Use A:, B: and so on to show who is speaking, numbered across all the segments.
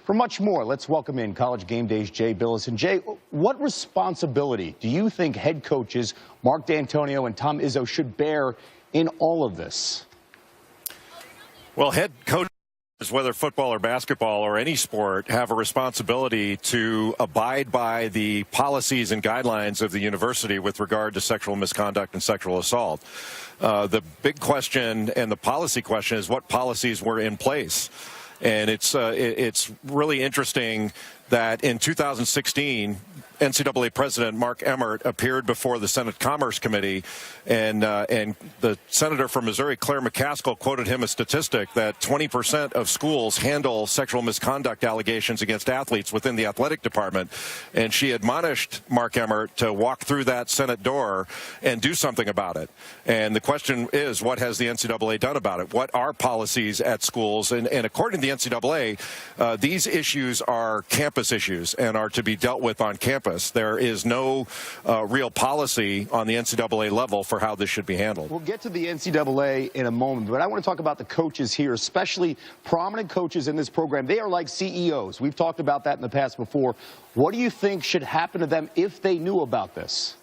A: For much more, let's welcome in College Game Day's Jay Billis. And Jay, what responsibility do you think head coaches Mark D'Antonio and Tom Izzo should bear in all of this?
B: Well, head coaches, whether football or basketball or any sport, have a responsibility to abide by the policies and guidelines of the university with regard to sexual misconduct and sexual assault. The big question and the policy question is what policies were in place. And it's really interesting that in 2016, NCAA President Mark Emmert appeared before the Senate Commerce Committee, and the senator from Missouri, Claire McCaskill, quoted him a statistic that 20% of schools handle sexual misconduct allegations against athletes within the athletic department. And she admonished Mark Emmert to walk through that Senate door and do something about it. And the question is, what has the NCAA done about it? What are policies at schools? And according to the NCAA, these issues are campus issues and are to be dealt with on campus. There is no real policy on the NCAA level for how this should be handled.
A: We'll get to the NCAA in a moment, but I want to talk about the coaches here, especially prominent coaches in this program. They are like CEOs. We've talked about that in the past before. What do you think should happen to them if they knew about this?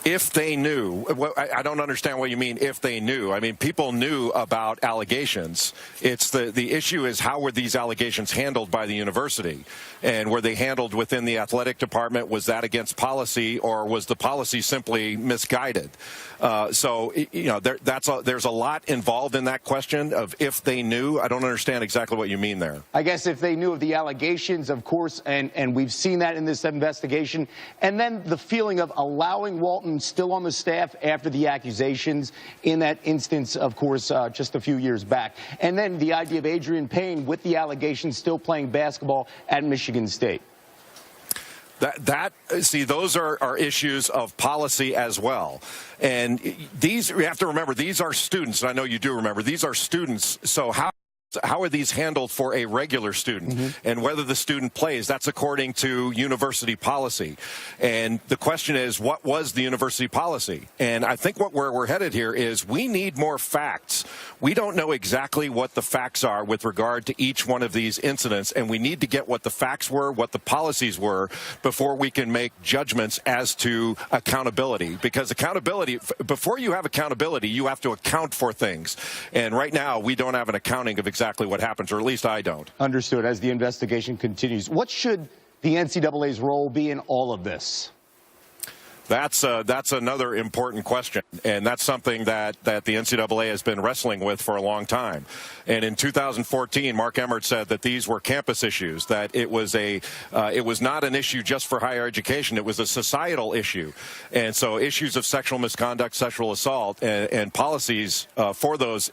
B: If they knew, I don't understand what you mean if they knew. I mean, people knew about allegations. It's the issue is how were these allegations handled by the university? And were they handled within the athletic department? Was that against policy, or was the policy simply misguided? So, you know, there's a lot involved in that question of if they knew. I don't understand exactly what you mean there.
A: I guess if they knew of the allegations, of course, and we've seen that in this investigation, and then the feeling of allowing Walton still on the staff after the accusations in that instance, of course, just a few years back. And then the idea of Adrian Payne with the allegations still playing basketball at Michigan State.
B: See, those are issues of policy as well. And these, you have to remember, these are students. And I know you do remember, these are students. So how are these handled for a regular student? And whether the student plays, that's according to university policy. And the question is, what was the university policy? And I think where we're headed here is we need more facts. We don't know exactly what the facts are with regard to each one of these incidents, and we need to get what the facts were, what the policies were, before we can make judgments as to accountability. Because accountability, before you have accountability, you have to account for things. And right now, we don't have an accounting of exactly what happens, or at least I don't.
A: Understood. As the investigation continues, what should the NCAA's role be in all of this?
B: That's another important question, and that's something that the NCAA has been wrestling with for a long time. And in 2014, Mark Emmert said that these were campus issues, that it was not an issue just for higher education, it was a societal issue. And so issues of sexual misconduct, sexual assault, and policies for those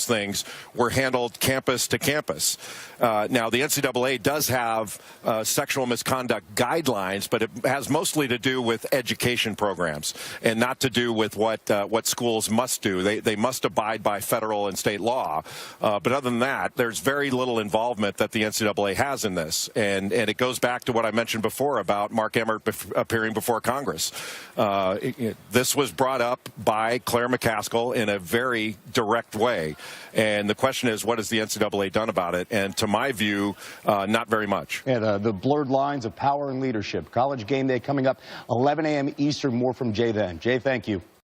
B: things were handled campus to campus. Now, the NCAA does have sexual misconduct guidelines, but it has mostly to do with education programs and not to do with what schools must do. They must abide by federal and state law. But other than that, there's very little involvement that the NCAA has in this. And it goes back to what I mentioned before about Mark Emmert appearing before Congress. This was brought up by Claire McCaskill in a very direct way. And the question is, what has the NCAA done about it? And to my view, not very much.
A: Yeah, the blurred lines of power and leadership. College Game Day coming up 11 a.m. Eastern. More from Jay then. Jay, thank you.